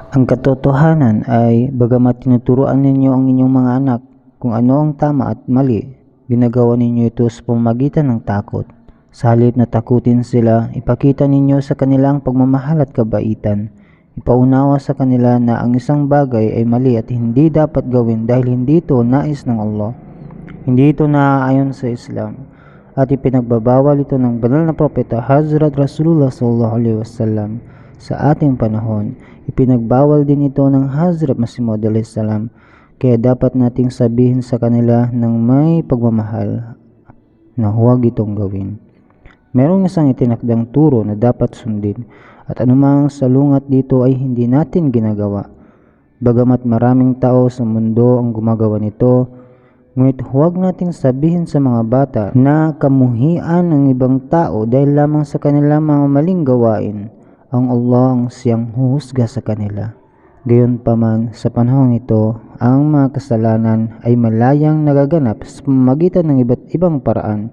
Ang katotohanan ay bagamat tinuturuan ninyo ang inyong mga anak kung ano ang tama at mali, ginagawa ninyo ito sa pamamagitan ng takot. Sa halip na takutin sila, ipakita ninyo sa kanila ang pagmamahal at kabaitan. Ipaunawa sa kanila na ang isang bagay ay mali at hindi dapat gawin dahil hindi ito nais ng Allah. Hindi ito naaayon sa Islam at ipinagbabawal ito ng banal na propeta Hazrat Rasulullah SAW sa ating panahon. Ipinagbawal din ito ng Hazrat Masih Maud salam, kaya dapat nating sabihin sa kanila ng may pagmamahal na huwag itong gawin. Merong isang itinakdang turo na dapat sundin at anumang salungat dito ay hindi natin ginagawa. Bagamat maraming tao sa mundo ang gumagawa nito, ngunit huwag nating sabihin sa mga bata na kamuhian ng ibang tao dahil lamang sa kanilang mga maling gawain. Ang Allah ang siyang huhusga sa kanila. Gayunpaman, sa panahong ito, ang mga kasalanan ay malayang nagaganap sa pamamagitan ng iba't ibang paraan,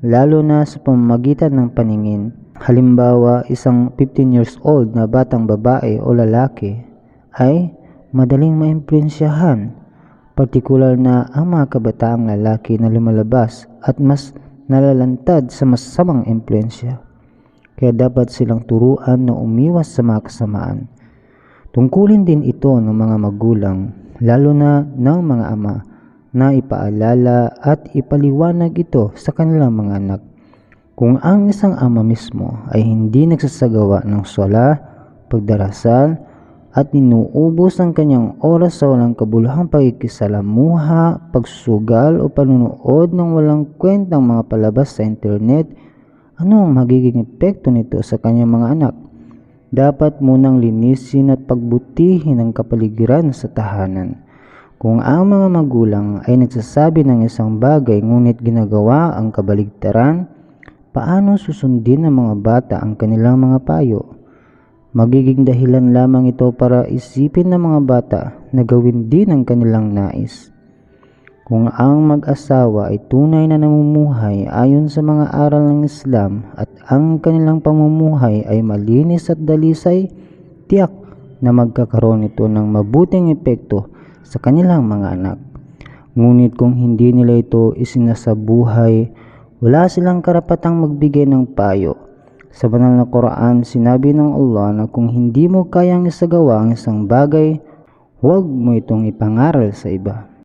lalo na sa pamamagitan ng paningin. Halimbawa, isang 15 years old na batang babae o lalaki ay madaling maimpluwensyahan, partikular na ang mga kabataang lalaki na lumalabas at mas nalalantad sa masamang impluensya. Kaya dapat silang turuan na umiwas sa mga kasamaan. Tungkulin din ito ng mga magulang, lalo na ng mga ama, na ipaalala at ipaliwanag ito sa kanilang mga anak. Kung ang isang ama mismo ay hindi nagsasagawa ng sala, pagdarasal, at inuubos ang kanyang oras sa walang kabuluhang pagkikisalamuha, pagsusugal o panunood ng walang kwentang mga palabas sa internet, ano ang magiging epekto nito sa kanyang mga anak? Dapat munang linisin at pagbutihin ang kapaligiran sa tahanan. Kung ang mga magulang ay nagsasabi ng isang bagay ngunit ginagawa ang kabaligtaran, paano susundin ng mga bata ang kanilang mga payo? Magiging dahilan lamang ito para isipin ng mga bata na gawin din ang kanilang nais. Kung ang mag-asawa ay tunay na namumuhay ayon sa mga aral ng Islam at ang kanilang pamumuhay ay malinis at dalisay, tiyak na magkakaroon ito ng mabuting epekto sa kanilang mga anak. Ngunit kung hindi nila ito isinasabuhay, wala silang karapatang magbigay ng payo. Sa banal na Quran, sinabi ng Allah na kung hindi mo kayang isagawa ang isang bagay, huwag mo itong ipangaral sa iba.